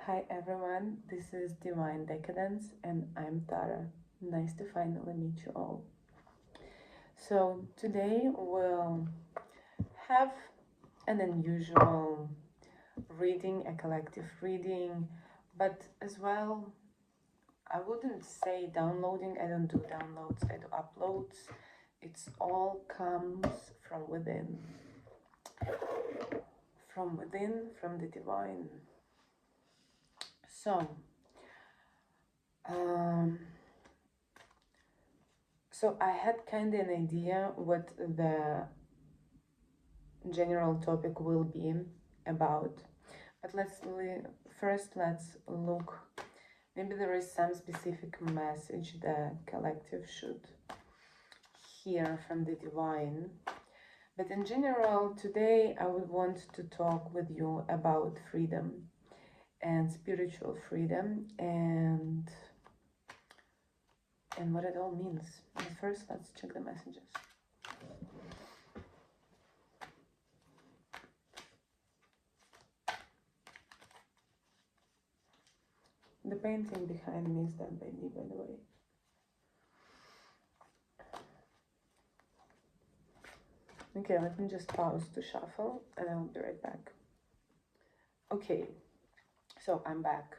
Hi everyone, this is Divine Decadence and I'm Tara. Nice to finally meet you all. So today we'll have an unusual reading, a collective reading, but as well, I wouldn't say downloading. I don't do downloads, I do uploads. It's all comes from within, from the divine. So I had kind of an idea what the general topic will be about, but let's look. Maybe there is some specific message the collective should hear from the divine. But in general, today I would want to talk with you about freedom and spiritual freedom and what it all means. But first, let's check the messages. The painting behind me is done by me, by the way. Okay, let me just pause to shuffle and I'll be right back. Okay, so I'm back.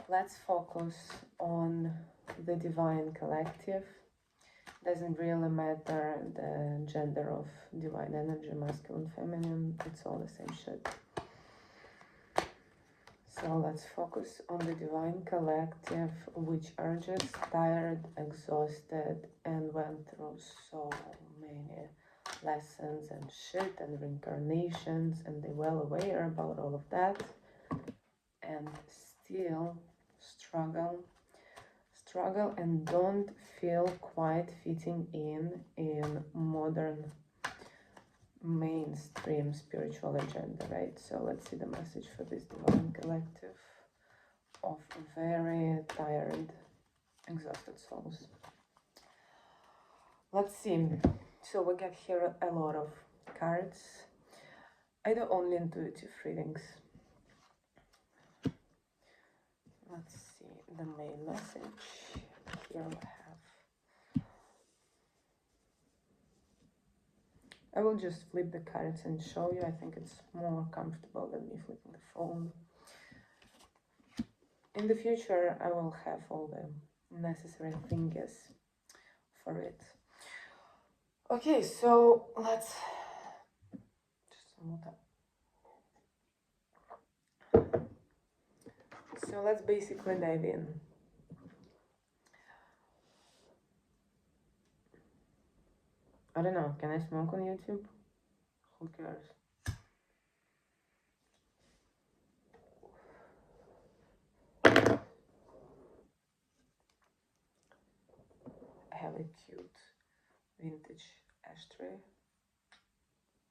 Let's focus on the divine collective. Doesn't really matter the gender of divine energy, masculine, feminine, it's all the same shit. So let's focus on the divine collective, which are just tired, exhausted, and went through so many lessons and shit and reincarnations, and they're well aware about all of that, and still struggle and don't feel quite fitting in modern mainstream spiritual agenda, right? So let's see the message for this divine collective of very tired, exhausted souls. Let's see. So we get here a lot of cards. I do only intuitive readings. Let's see the main message. Here we have. I will just flip the cards and show you. I think it's more comfortable than me flipping the phone. In the future, I will have all the necessary things for it. Okay, so let's just so let's basically dive in. I don't know, can I smoke on YouTube? Who cares? I have a cute vintage ashtray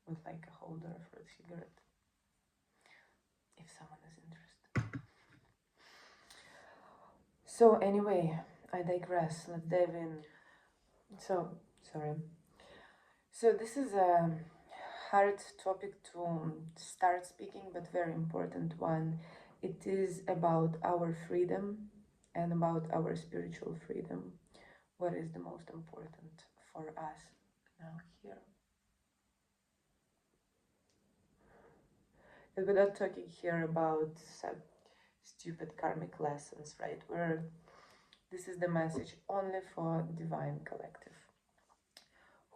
with like a holder for a cigarette, if someone is interested. So anyway, I digress. Let's dive in. So this is a hard topic to start speaking, but very important one. It is about our freedom and about our spiritual freedom. What is the most important for us now here? And we're not talking here about some stupid karmic lessons, right? This is the message only for divine collective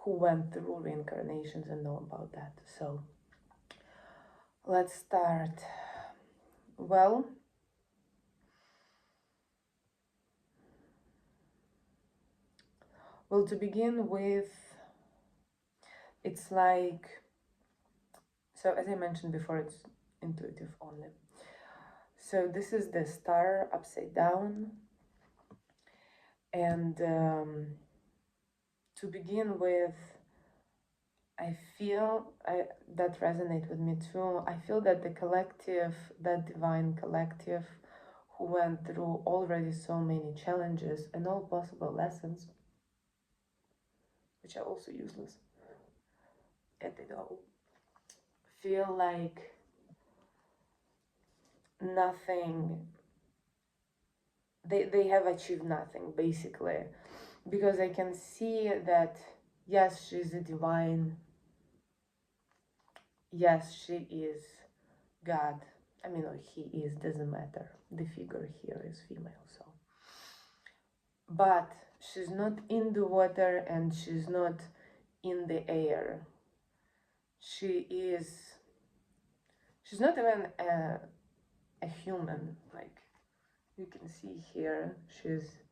who went through reincarnations and know about that. So let's start. Well, to begin with, it's like, so as I mentioned before, it's intuitive only. So this is the star upside down, and to begin with, I feel that resonate with me too. I feel that the collective, that divine collective, who went through already so many challenges and all possible lessons, which are also useless, and they all feel like nothing, they have achieved nothing, basically. Because I can see that, yes, she's a divine, yes, she is God. I mean, or he is, doesn't matter. The figure here is female, so. But she's not in the water and she's not in the air. She's not even a human. Like you can see here, she's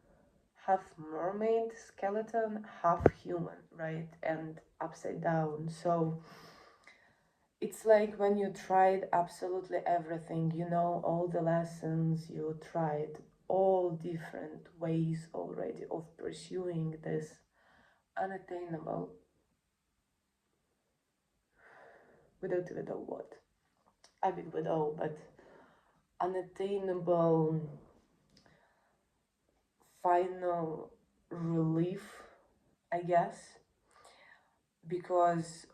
half mermaid skeleton, half human, right? And upside down. So it's like when you tried absolutely everything, you know, all the lessons, you tried all different ways already of pursuing this unattainable, without even know what. I mean, with all, but unattainable final relief, I guess, because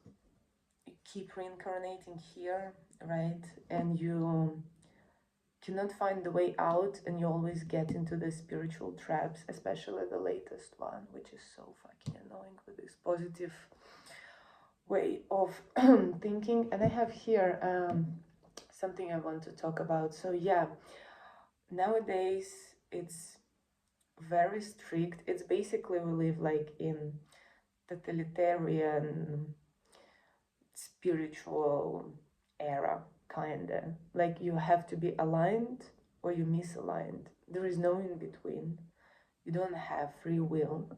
you keep reincarnating here, right? And you cannot find the way out, and you always get into the spiritual traps, especially the latest one, which is so fucking annoying with this positive way of thinking. And I have here something I want to talk about. So yeah, nowadays it's very strict. It's basically we live like in totalitarian spiritual era, kinda. Like you have to be aligned or you misaligned. There is no in between. You don't have free will.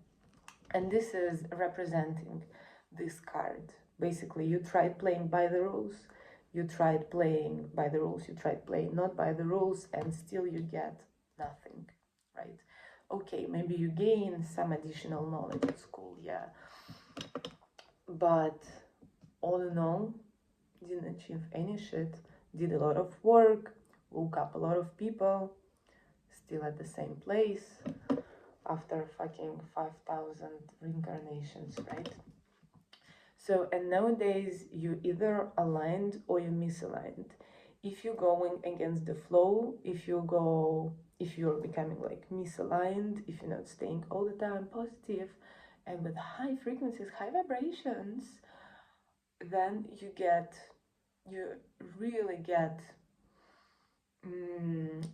And this is representing this card. Basically, you tried playing by the rules, you tried playing by the rules, you tried playing not by the rules, and still you get nothing, right? Okay, maybe you gain some additional knowledge at school, yeah. But all in all, didn't achieve any shit, did a lot of work, woke up a lot of people, still at the same place after fucking 5,000 reincarnations, right? So, and nowadays you either aligned or you misaligned. If you're going against the flow, if you're becoming like misaligned, if you're not staying all the time positive and with high frequencies, high vibrations, then you really get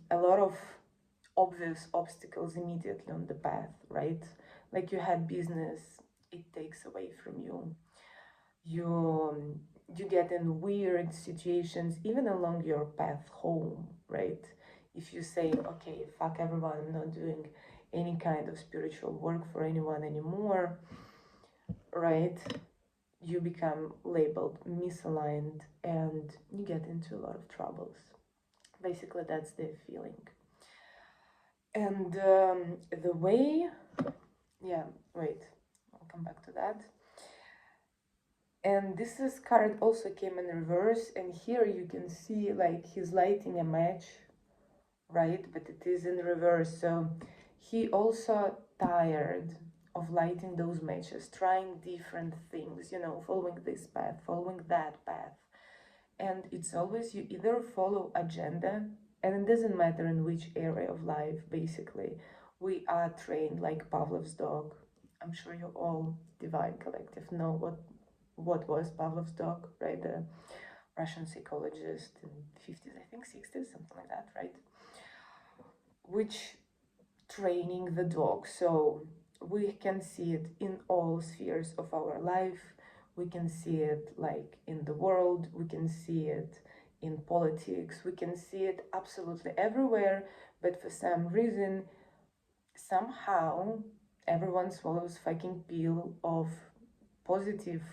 a lot of obvious obstacles immediately on the path, right? Like you had business, it takes away from you. You get in weird situations even along your path home, right? If you say, okay, fuck everyone, I'm not doing any kind of spiritual work for anyone anymore, right? You become labeled misaligned and you get into a lot of troubles. Basically, that's the feeling. And the way, yeah, wait, I'll come back to that. And this card also came in reverse, and here you can see like he's lighting a match, right? But it is in reverse, so he also tired of lighting those matches, trying different things, you know, following this path, following that path. And it's always you either follow agenda, and it doesn't matter in which area of life, basically. We are trained like Pavlov's dog. I'm sure you all Divine Collective know what was Pavlov's dog, right? The Russian psychologist in 50s, I think 60s, something like that, right? Which training the dog. So we can see it in all spheres of our life. We can see it like in the world, we can see it in politics, we can see it absolutely everywhere, but for some reason, somehow everyone swallows fucking pill of positive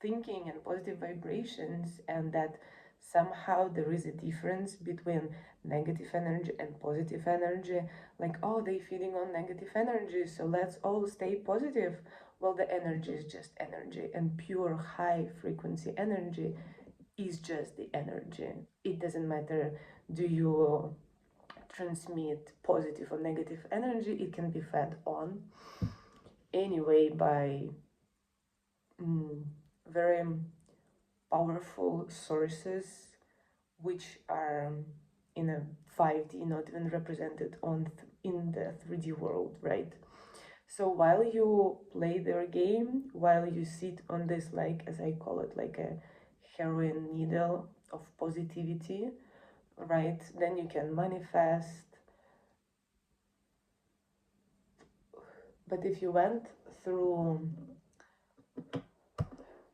thinking and positive vibrations, and that somehow there is a difference between negative energy and positive energy. Like, oh, they feeding on negative energy, so let's all stay positive. Well, the energy is just energy, and pure high frequency energy is just the energy. It doesn't matter, do you transmit positive or negative energy, it can be fed on anyway by very powerful sources which are in a 5D, not even represented in the 3D world, right? So while you play their game, while you sit on this, like, as I call it, like a heroin needle of positivity, right? Then you can manifest. But if you went through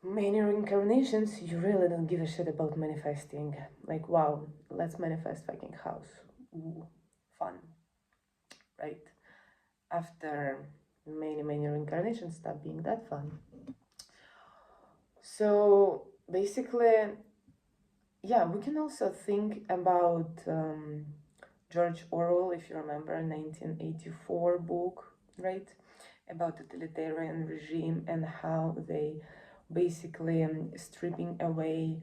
many reincarnations, you really don't give a shit about manifesting. Like, wow, let's manifest fucking house. Ooh, fun, right? After many reincarnations, stop being that fun. So basically, yeah, we can also think about George Orwell, if you remember, 1984 book, right? About totalitarian regime and how they basically stripping away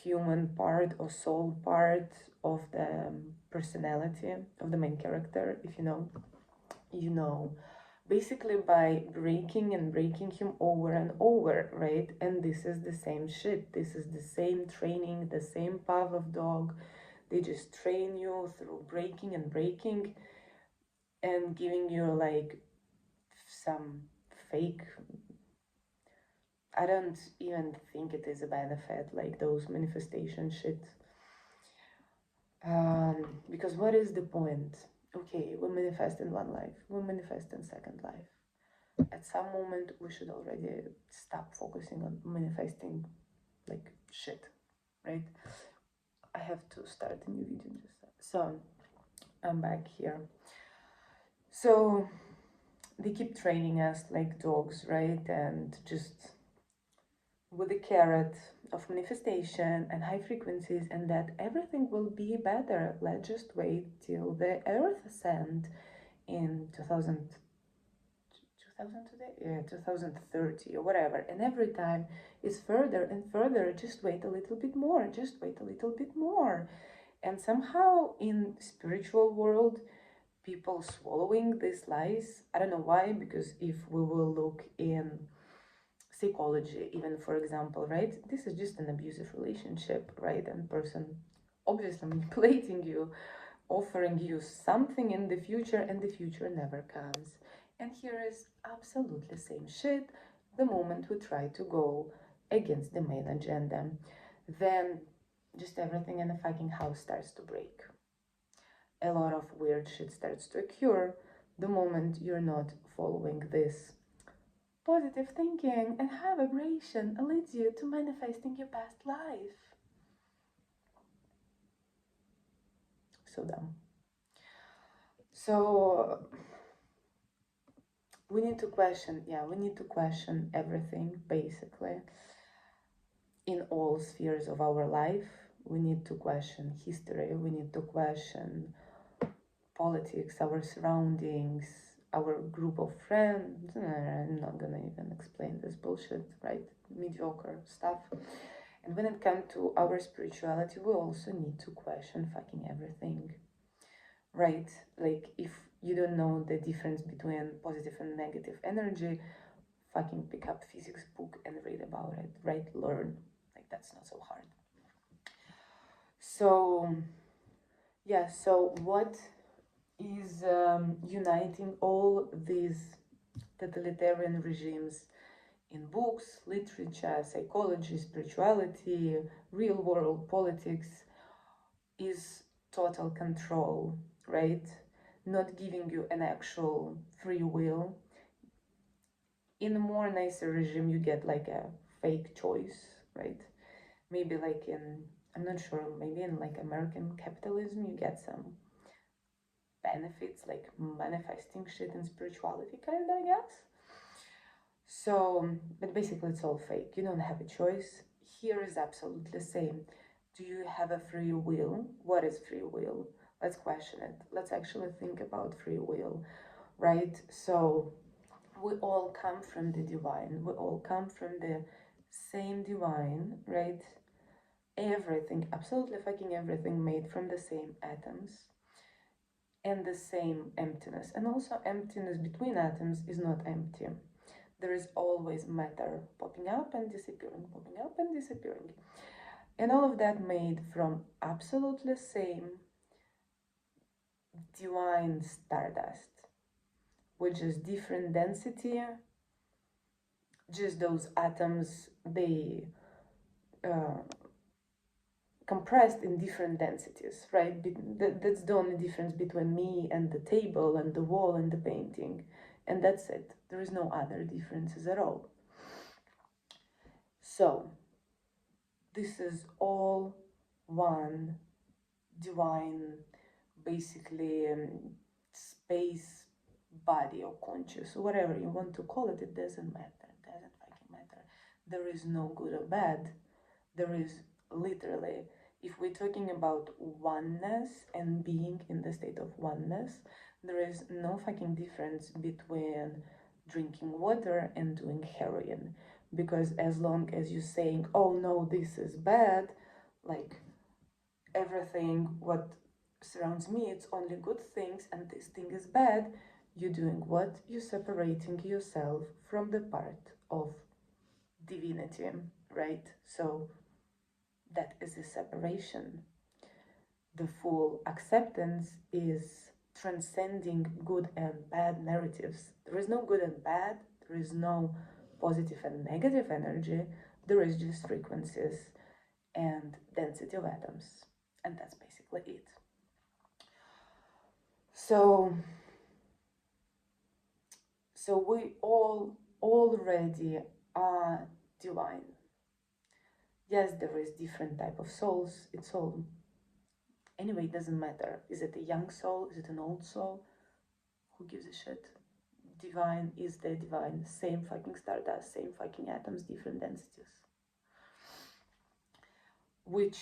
human part or soul part of the personality of the main character. If you know, basically by breaking and breaking him over and over, right? And this is the same shit, this is the same training, the same Pavlov dog. They just train you through breaking and breaking and giving you like some fake, I don't even think it is a benefit, like those manifestation shit. Because what is the point? Okay, we manifest in one life, we manifest in second life. At some moment, we should already stop focusing on manifesting like shit, right? I have to start a new video just so I'm back here. So they keep training us like dogs, right? And just with the carrot of manifestation and high frequencies, and that everything will be better. Let's just wait till the earth ascend in 2000 today? Yeah, 2030 or whatever. And every time it's further and further. Just wait a little bit more. Just wait a little bit more. And somehow in spiritual world, people swallowing these lies. I don't know why, because if we will look in psychology, even for example, right, this is just an abusive relationship, right? And person obviously manipulating you, offering you something in the future, and the future never comes. And here is absolutely same shit the moment we try to go against the main agenda. Then just everything in the fucking house starts to break. A lot of weird shit starts to occur the moment you're not following this positive thinking and high vibration leads you to manifesting your past life. So dumb. So we need to question, we need to question everything, basically, in all spheres of our life. We need to question history, we need to question politics, our surroundings, our group of friends. I'm not gonna even explain this bullshit, right? Mediocre stuff. And when it comes to our spirituality, we also need to question fucking everything, right? Like, if you don't know the difference between positive and negative energy, fucking pick up physics book and read about it, right? Learn. Like, that's not so hard. So yeah, so what is uniting all these totalitarian regimes in books, literature, psychology, spirituality, real world politics is total control, right? Not giving you an actual free will. In a more nicer regime, you get like a fake choice, right? Maybe like in, I'm not sure, maybe in like American capitalism, you get some benefits like manifesting shit in spirituality, kind of, I guess. So, but basically it's all fake. You don't have a choice. Here is absolutely the same. Do you have a free will? What is free will? Let's question it. Let's actually think about free will, right? So we all come from the divine. We all come from the same divine, right? Everything, absolutely fucking everything made from the same atoms and the same emptiness. And also emptiness between atoms is not empty. There is always matter popping up and disappearing, popping up and disappearing. And all of that made from absolutely same divine stardust, which is different density, just those atoms, they compressed in different densities, right? That's the only difference between me and the table and the wall and the painting, and that's it. There is no other differences at all. So this is all one divine, basically, space, body, or conscious, whatever you want to call it. It doesn't matter. It doesn't fucking matter. There is no good or bad. There is literally, if we're talking about oneness and being in the state of oneness, there is no fucking difference between drinking water and doing heroin. Because as long as you're saying, oh no, this is bad, like everything what surrounds me, it's only good things, and this thing is bad, you're doing what? You're separating yourself from the part of divinity, right? So that is a separation. The full acceptance is transcending good and bad narratives. There is no good and bad, there is no positive and negative energy, there is just frequencies and density of atoms. And that's basically it. So we all already are divine. Yes, there is different type of souls. It's all, anyway, it doesn't matter. Is it a young soul? Is it an old soul? Who gives a shit? Divine is the divine. Same fucking stardust, same fucking atoms, different densities. Which,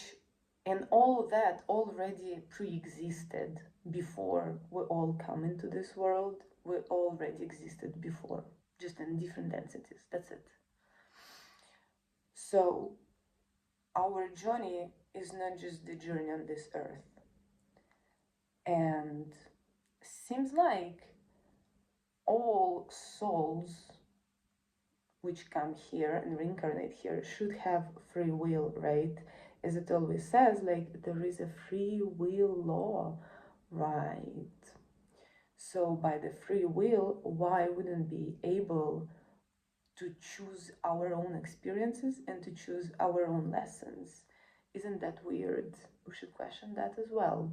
and all that already pre-existed before we all come into this world. We already existed before, just in different densities. That's it. So our journey is not just the journey on this earth. And seems like all souls which come here and reincarnate here should have free will, right? As it always says, like, there is a free will law, right? So by the free will, why wouldn't be able to choose our own experiences and to choose our own lessons? Isn't that weird? We should question that as well.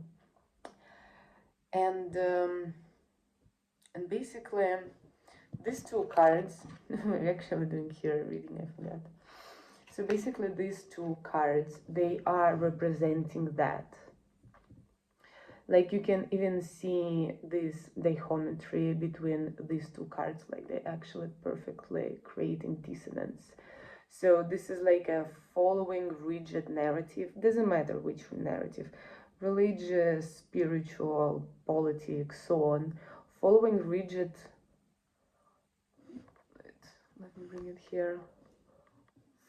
And basically, these two cards, we're actually doing here reading, I forgot. So basically these two cards, they are representing that. Like you can even see this dichometry between these two cards, like they actually perfectly creating dissonance. So this is like a following rigid narrative, doesn't matter which narrative, religious, spiritual, politics, so on, following rigid, let me bring it here,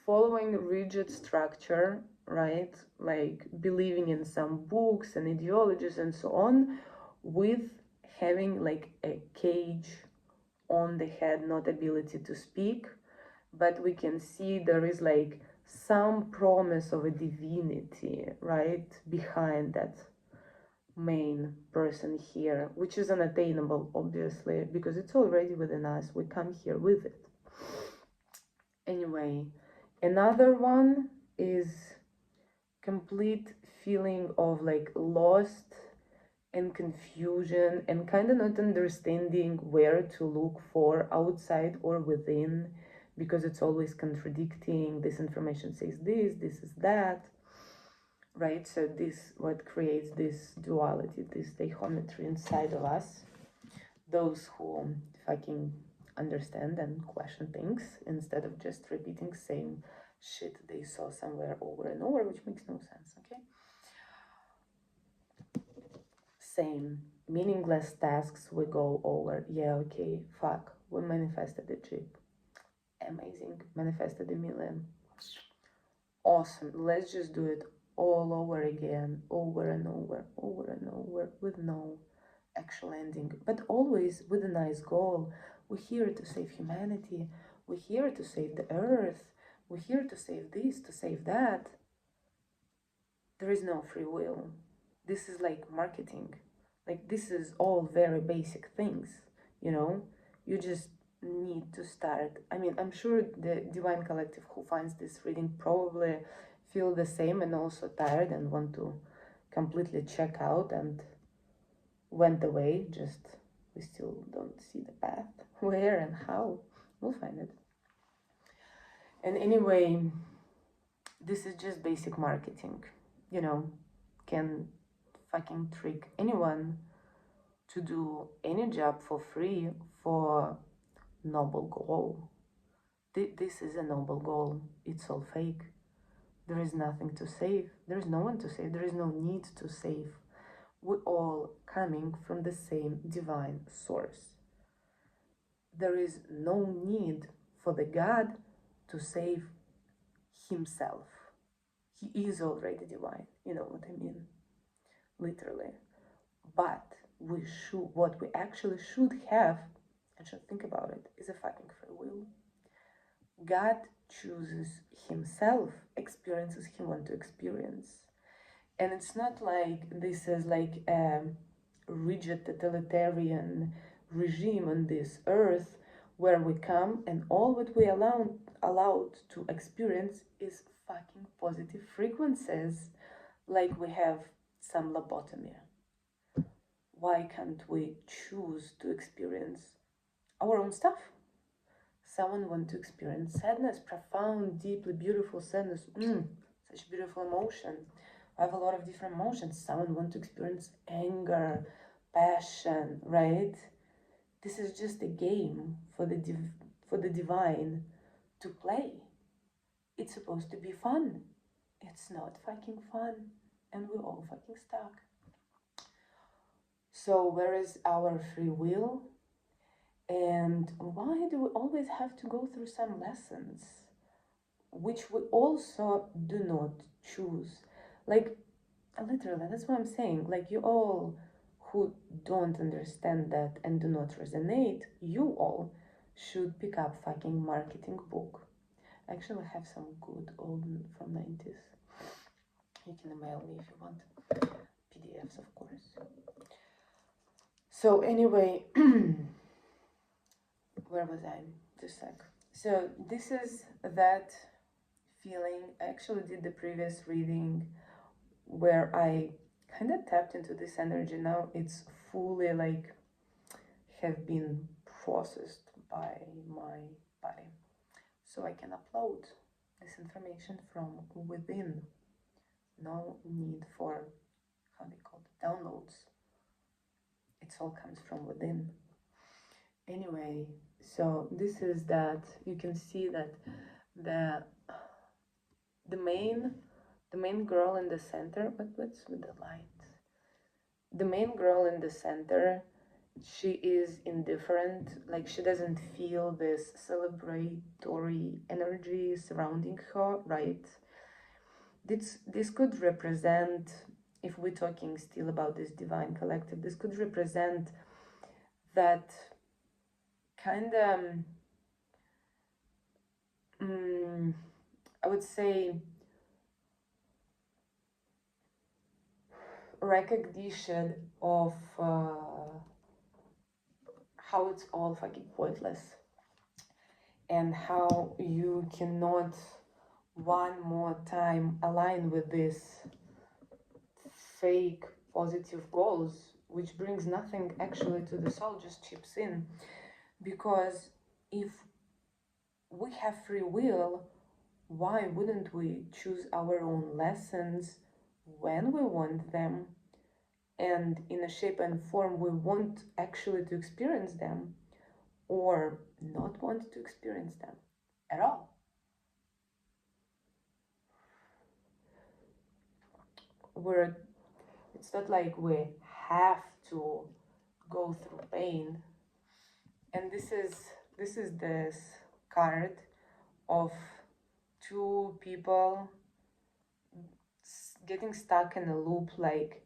following rigid structure, right? Like believing in some books and ideologies and so on, with having like a cage on the head, not ability to speak. But we can see there is like some promise of a divinity, right, behind that main person here, which is unattainable, obviously, because it's already within us. We come here with it. Anyway, another one is complete feeling of like lost and confusion and kind of not understanding where to look for, outside or within, because it's always contradicting. This information says this is that, right? So this what creates this duality, this dichometry inside of us. Those who fucking understand and question things instead of just repeating same shit they saw somewhere over and over, which makes no sense. Okay, same meaningless tasks we go over. Yeah, okay, fuck, we manifested a jeep, amazing, manifested a million, awesome, let's just do it all over again, over and over, over and over, with no actual ending, but always with a nice goal. We're here to save humanity, we're here to save the earth, we're here to save this, to save that. There is no free will. This is like marketing. Like, this is all very basic things, you know? You just need to start. I mean, I'm sure the Divine Collective who finds this reading probably feel the same and also tired and want to completely check out and went away. Just we still don't see the path. Where and how? We'll find it. And anyway, this is just basic marketing, you know, can fucking trick anyone to do any job for free for noble goal. This is a noble goal. It's all fake. There is nothing to save. There is no one to save. There is no need to save. We're all coming from the same divine source. There is no need for the God to save himself. He is already divine. You know what I mean? Literally. But what we actually should have, and should think about it, is a fucking free will. God chooses himself, experiences he wants to experience. And it's not like this is like a rigid totalitarian regime on this earth where we come and all what we allowed to experience is fucking positive frequencies, like we have some lobotomy. Why can't we choose to experience our own stuff? Someone wants to experience sadness, profound, deeply beautiful sadness. Such beautiful emotion. I have a lot of different emotions. Someone wants to experience anger, passion, right? This is just a game for the divine to play. It's supposed to be fun. It's not fucking fun, and we're all fucking stuck. So where is our free will? And why do we always have to go through some lessons, which we also do not choose? Like, literally, that's what I'm saying. Like, you all who don't understand that and do not resonate, you all should pick up fucking marketing book. Actually, I have some good old from 90s. You can email me if you want. PDFs, of course. So anyway, where was I? Just a sec. So this is that feeling. I actually did the previous reading where I kind of tapped into this energy. Now it's fully like have been processed by my body. So I can upload this information from within. No need for, how they call it, downloads. It all comes from within. Anyway, so this is that. You can see that the main girl in the center, but what's with the light? The main girl in the center, she is indifferent, like she doesn't feel this celebratory energy surrounding her, right? This could represent, if we're talking still about this divine collective, this could represent that kind of I would say recognition of how it's all fucking pointless and how you cannot one more time align with this fake positive goals, which brings nothing actually to the soul, just chips in. Because if we have free will, why wouldn't we choose our own lessons when we want them and in a shape and form we want actually to experience them, or not want to experience them at all? It's not like we have to go through pain. And this is this card of two people getting stuck in a loop. Like,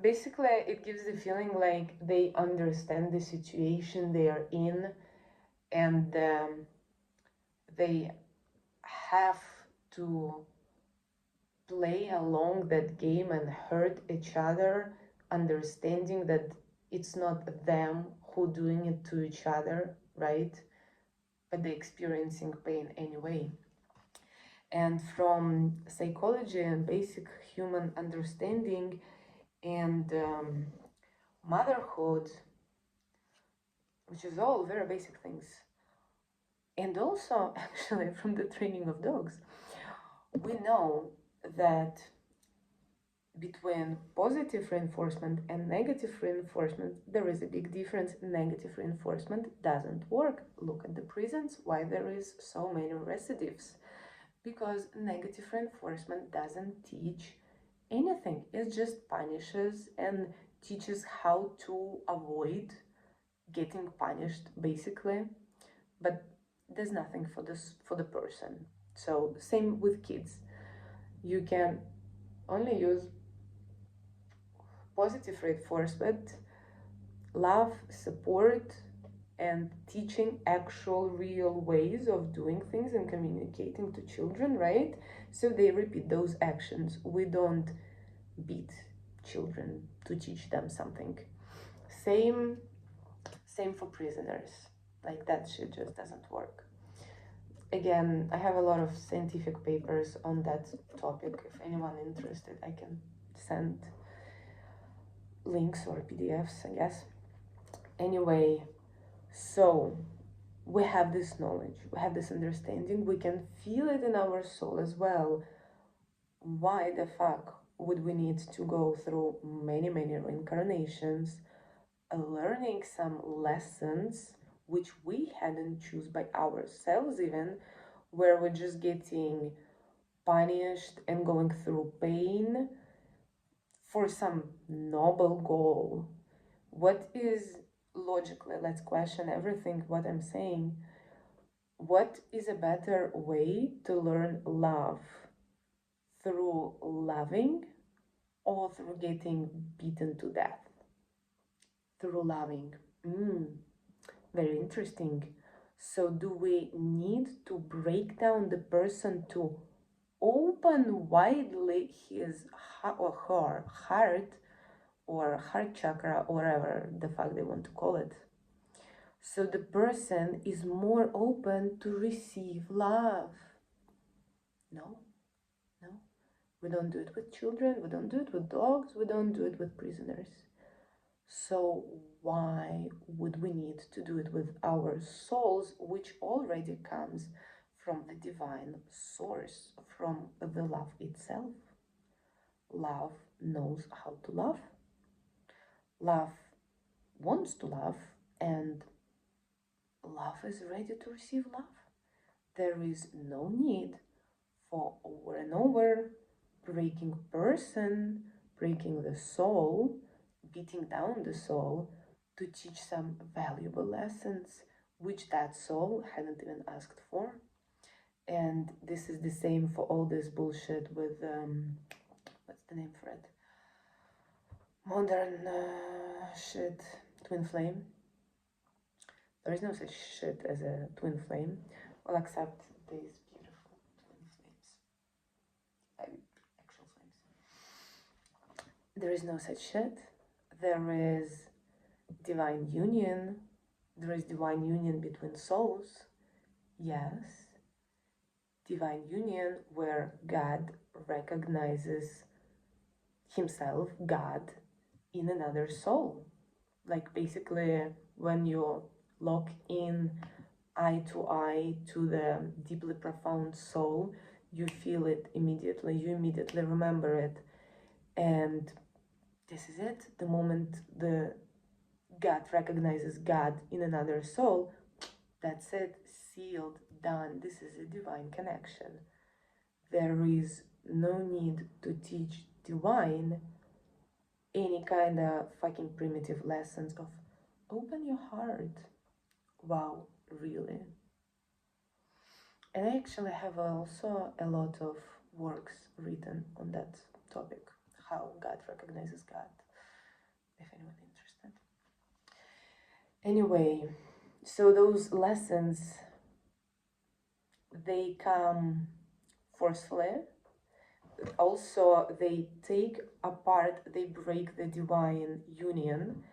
basically it gives the feeling like they understand the situation they are in, and they have to play along that game and hurt each other understanding that it's not them who doing it to each other, right? But they're experiencing pain anyway. And from psychology and basic human understanding and motherhood, which is all very basic things, and also actually from the training of dogs, we know that between positive reinforcement and negative reinforcement, there is a big difference. Negative reinforcement doesn't work. Look at the prisons, why there is so many recidives. Because negative reinforcement doesn't teach anything. It just punishes and teaches how to avoid getting punished, basically. But there's nothing for the person. So same with kids. You can only use positive reinforcement, love, support, and teaching actual real ways of doing things and communicating to children, right? So they repeat those actions. We don't beat children to teach them something. Same for prisoners. Like that shit just doesn't work. Again, I have a lot of scientific papers on that topic. If anyone interested, I can send links or PDFs, I guess. Anyway, so we have this knowledge, we have this understanding, we can feel it in our soul as well. Why the fuck would we need to go through many reincarnations, learning some lessons which we hadn't choose by ourselves, even where we're just getting punished and going through pain for some noble goal? What is logically, let's question everything what I'm saying. What is a better way to learn love? Through loving or through getting beaten to death? Through loving. Very interesting. So do we need to break down the person to open widely his or her heart or heart chakra, or whatever the fuck they want to call it, so the person is more open to receive love? No, we don't do it with children, we don't do it with dogs, we don't do it with prisoners. So why would we need to do it with our souls, which already comes from the divine source, from the love itself? Love knows how to love. Love wants to love, and love is ready to receive love. There is no need for over and over breaking person, breaking the soul, beating down the soul to teach some valuable lessons which that soul hadn't even asked for. And this is the same for all this bullshit with what's the name for it, modern shit, twin flame. There is no such shit as a twin flame. Well, except these beautiful twin flames, actual flames. There is no such shit. There is divine union. There is divine union between souls. Yes. Divine union where God recognizes himself, God, in another soul. Like basically when you lock in eye to the deeply profound soul, you feel it immediately, you immediately remember it. And this is it. The moment the God recognizes God in another soul, that's it, sealed, done. This is a divine connection. There is no need to teach divine any kind of fucking primitive lessons of open your heart. Wow, really? And I actually have also a lot of works written on that topic, how God recognizes God, if anyone interested. Anyway, so those lessons, they come forcefully, also they take apart, they break the divine union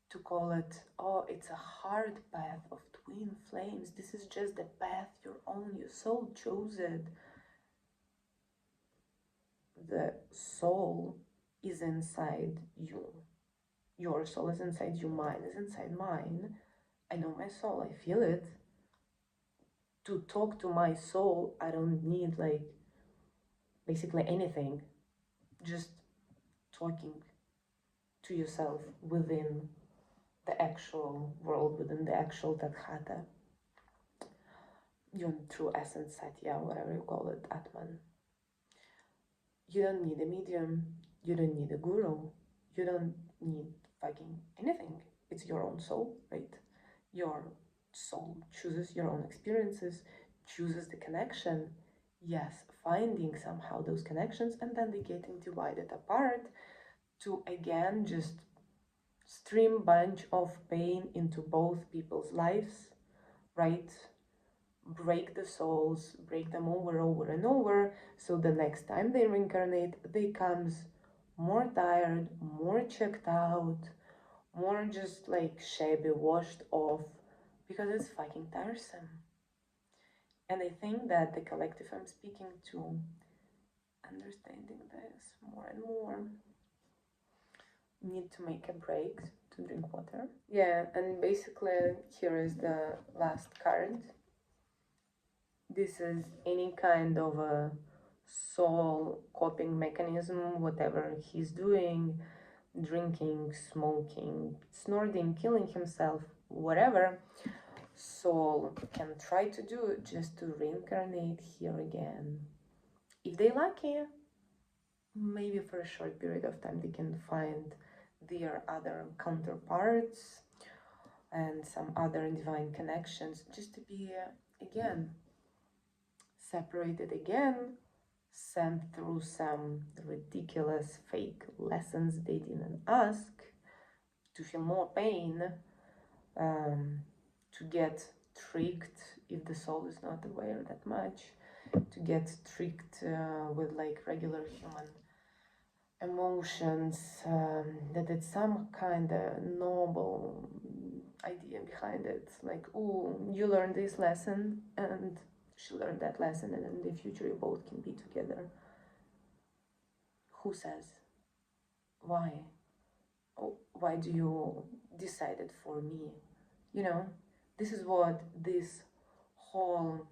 to call it, oh, it's a hard path of twin flames. This is just the path you're on, your soul chose it. The soul is inside you. Your soul is inside you, mine is inside mine. I know my soul, I feel it. To talk to my soul, I don't need like basically anything. Just talking to yourself within the actual world, within the actual Tathata, your true essence, Satya, whatever you call it, Atman. You don't need a medium, you don't need a guru, you don't need fucking anything. It's your own soul, right? Your soul chooses your own experiences, chooses the connection. Yes, finding somehow those connections, and then they getting divided apart to again just stream bunch of pain into both people's lives, right? Break the souls, break them over and over, so the next time they reincarnate, they comes more tired, more checked out, more just like shabby, washed off, because it's fucking tiresome. And I think that the collective I'm speaking to, understanding this more and more, need to make a break to drink water. Yeah, and basically here is the last card. This is any kind of a soul coping mechanism, whatever he's doing, drinking, smoking, snorting, killing himself, whatever soul can try to do just to reincarnate here again. If they're lucky, maybe for a short period of time they can find their other counterparts and some other divine connections, just to be again separated again, sent through some ridiculous fake lessons they didn't ask, to feel more pain, to get tricked if the soul is not aware that much, to get tricked with like regular human emotions, that it's some kind of noble idea behind it, like, oh, you learned this lesson and she learned that lesson, and in the future you both can be together. Who says? Why? Oh, why do you decide it for me? You know, this is what this whole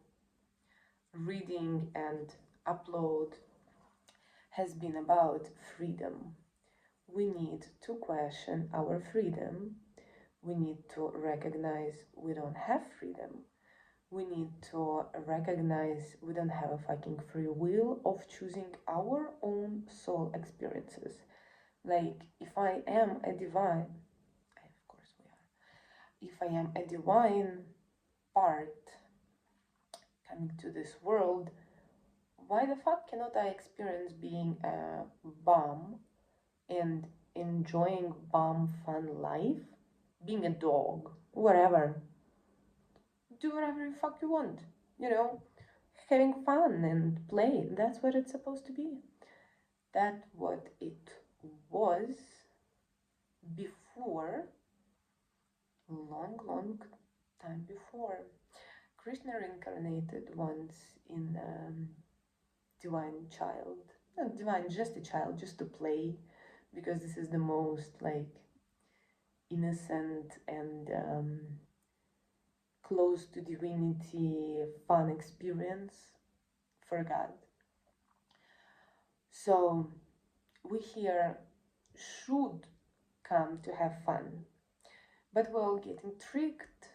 reading and upload has been about: freedom. We need to question our freedom. We need to recognize we don't have freedom. We need to recognize we don't have a fucking free will of choosing our own soul experiences. Like, if I am a divine, of course we are, if I am a divine part coming to this world, why the fuck cannot I experience being a bum and enjoying bum fun life? Being a dog, whatever. Do whatever the fuck you want, you know? Having fun and play, that's what it's supposed to be. That's what it was before, long time before. Krishna reincarnated once in divine child, not divine, just a child, just to play, because this is the most like innocent and close to divinity fun experience for God. So we here should come to have fun, but we're all getting tricked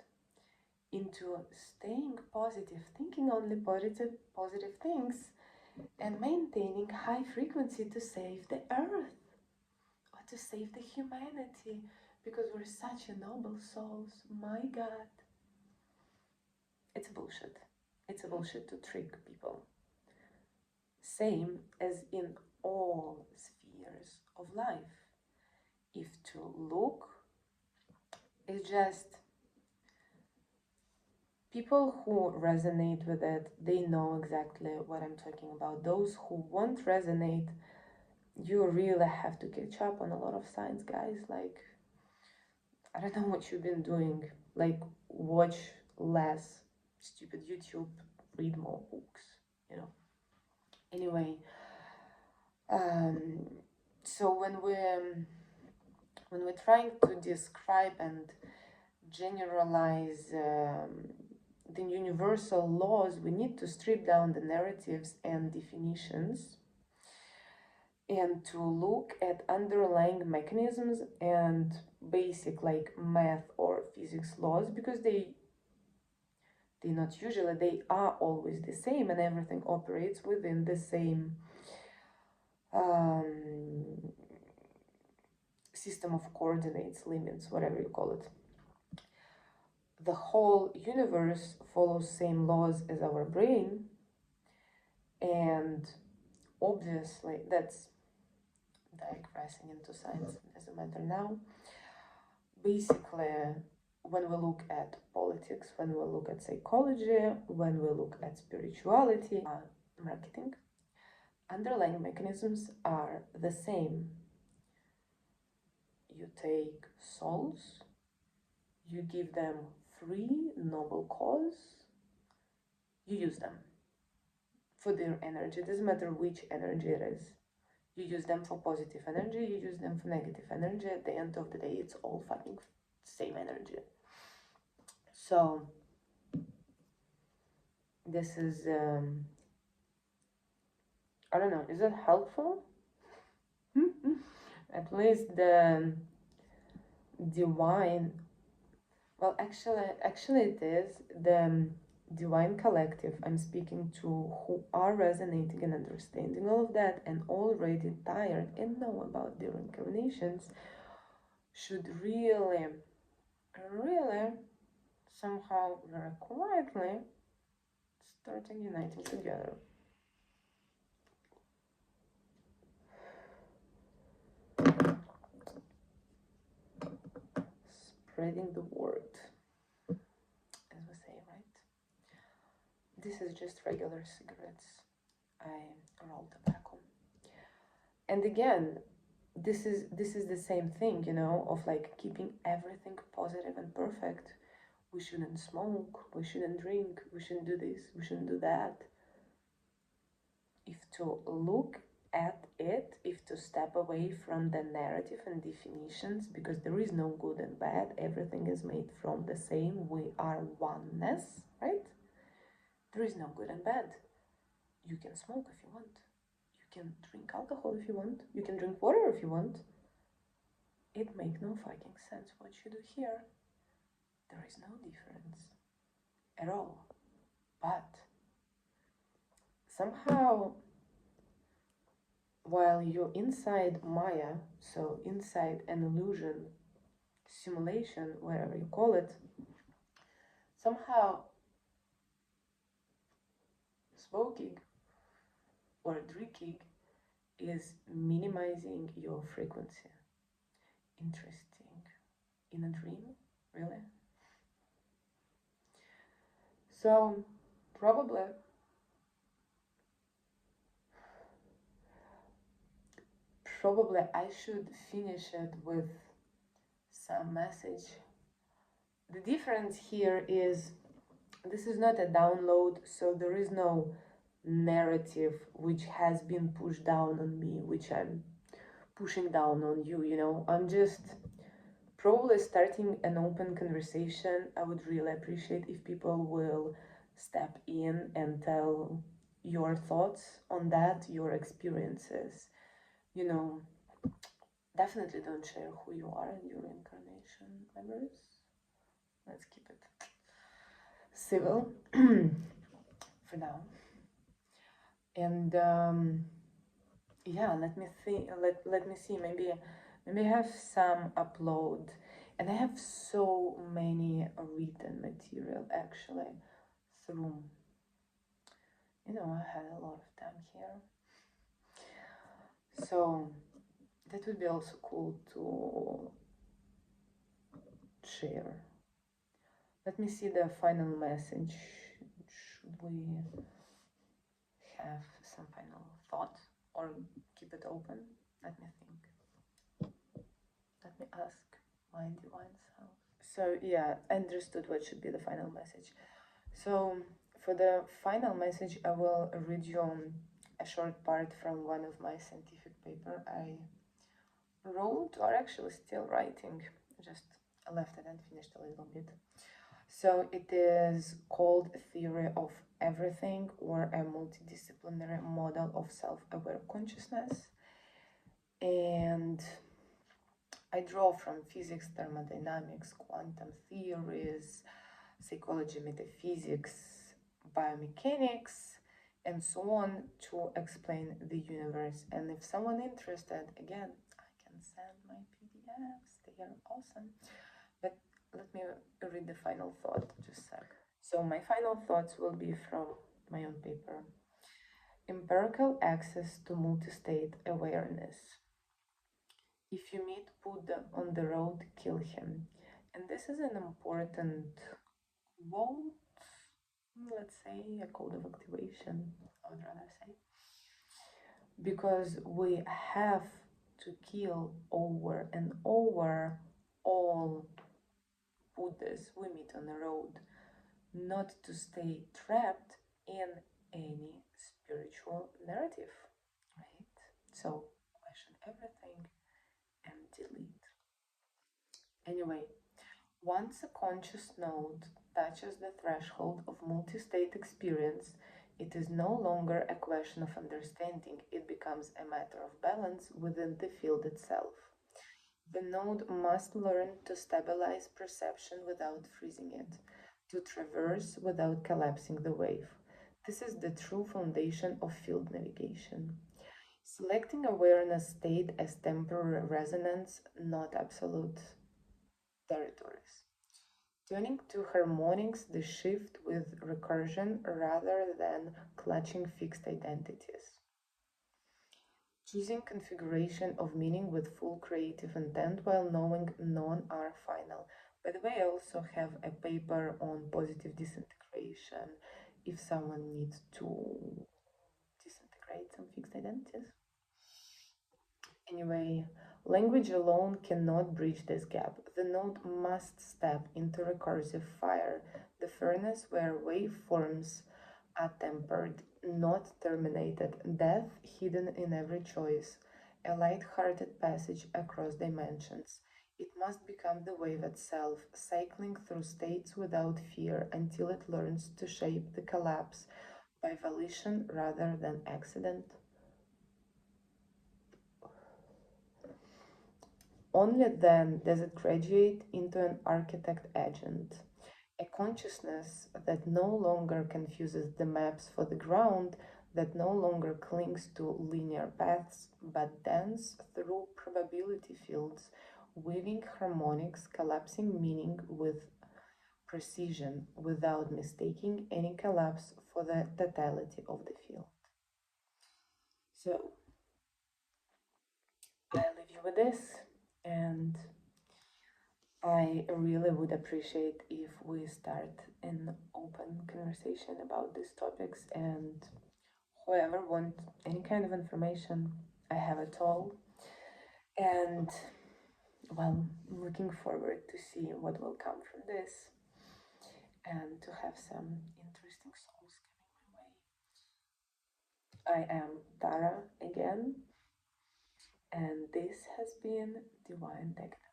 into staying positive, thinking only positive things, and maintaining high frequency to save the earth or to save the humanity, because we're such a noble souls. My God, it's a bullshit. It's a bullshit to trick people. Same as in all spheres of life. If to look is just People who resonate with it, they know exactly what I'm talking about. Those who won't resonate, you really have to catch up on a lot of signs, guys. Like, I don't know what you've been doing. Like, watch less stupid YouTube, read more books, you know. Anyway, um, so when we're trying to describe and generalize the universal laws, we need to strip down the narratives and definitions and to look at underlying mechanisms and basic like math or physics laws, because they not usually, they are always the same, and everything operates within the same system of coordinates, limits, whatever you call it. The whole universe follows same laws as our brain, and obviously that's digressing into science, doesn't matter now. Basically, when we look at politics, when we look at psychology, when we look at spirituality, marketing, underlying mechanisms are the same. You take souls, you give them free noble cause, you use them for their energy. It doesn't matter which energy it is. You use them for positive energy, you use them for negative energy. At the end of the day, it's all fucking same energy. So this is I don't know, is it helpful? At least the divine, well, actually it is the divine collective I'm speaking to, who are resonating and understanding all of that and already tired and know about their incarnations, should really somehow very quietly starting uniting together. Spreading the word, as we say, right? This is just regular cigarettes. I roll tobacco. And again, this is the same thing, you know, of like keeping everything positive and perfect. We shouldn't smoke, we shouldn't drink, we shouldn't do this, we shouldn't do that. If to look at it, if to step away from the narrative and definitions, because there is no good and bad, everything is made from the same, we are oneness, right? There is no good and bad. You can smoke if you want, you can drink alcohol if you want, you can drink water if you want. It makes no fucking sense what you do here. There is no difference at all. But somehow, while you're inside Maya, so inside an illusion, simulation, whatever you call it, somehow smoking or drinking is minimizing your frequency. Interesting. In a dream? Really? So, probably I should finish it with some message. The difference here is this is not a download, so there is no narrative which has been pushed down on me, which I'm pushing down on you, you know. I'm just probably starting an open conversation. I would really appreciate if people will step in and tell your thoughts on that, your experiences. You know, definitely don't share who you are and your incarnation members. Let's keep it civil for now. And yeah, let me think. Let me see. Maybe I have some upload, and I have so many written material actually through. You know, I had a lot of time here, so that would be also cool to share. Let me see the final message. Should we have some final thought or keep it open? Let me think. Let me ask my divine self. So yeah, I understood what should be the final message. So for the final message, I will read you a short part from one of my scientific paper I wrote, or actually still writing, just left it and finished a little bit. So it is called Theory of Everything, or a multidisciplinary model of self-aware consciousness. And I draw from physics, thermodynamics, quantum theories, psychology, metaphysics, biomechanics, and so on to explain the universe. And if someone interested, again, I can send my PDFs. They are awesome. But let me read the final thought, just a sec. So my final thoughts will be from my own paper. Empirical access to multi-state awareness. If you meet Buddha on the road, kill him. And this is an important quote, let's say a code of activation, I would rather say. Because we have to kill over and over all Buddhas we meet on the road, not to stay trapped in any spiritual narrative, right? So question everything and delete. Anyway, once a conscious node touches the threshold of multi-state experience, it is no longer a question of understanding, it becomes a matter of balance within the field itself. The node must learn to stabilize perception without freezing it, to traverse without collapsing the wave. This is the true foundation of field navigation. Selecting awareness state as temporary resonance, not absolute territories. Tuning to harmonics, the shift with recursion rather than clutching fixed identities. Choosing configuration of meaning with full creative intent while knowing none are final. By the way, I also have a paper on positive disintegration if someone needs to disintegrate some fixed identities. Anyway, language alone cannot bridge this gap. The node must step into recursive fire, the furnace where waveforms are tempered, not terminated, death hidden in every choice, a light-hearted passage across dimensions. It must become the wave itself, cycling through states without fear until it learns to shape the collapse by volition rather than accident. Only then does it graduate into an architect agent, a consciousness that no longer confuses the maps for the ground, that no longer clings to linear paths, but dances through probability fields, weaving harmonics, collapsing meaning with precision, without mistaking any collapse for the totality of the field. So, I leave you with this, and I really would appreciate if we start an open conversation about these topics, and whoever wants any kind of information, I have it all. And well, I'm looking forward to see what will come from this and to have some interesting souls coming my way. I am Tara again, and this has been Divine Decadence.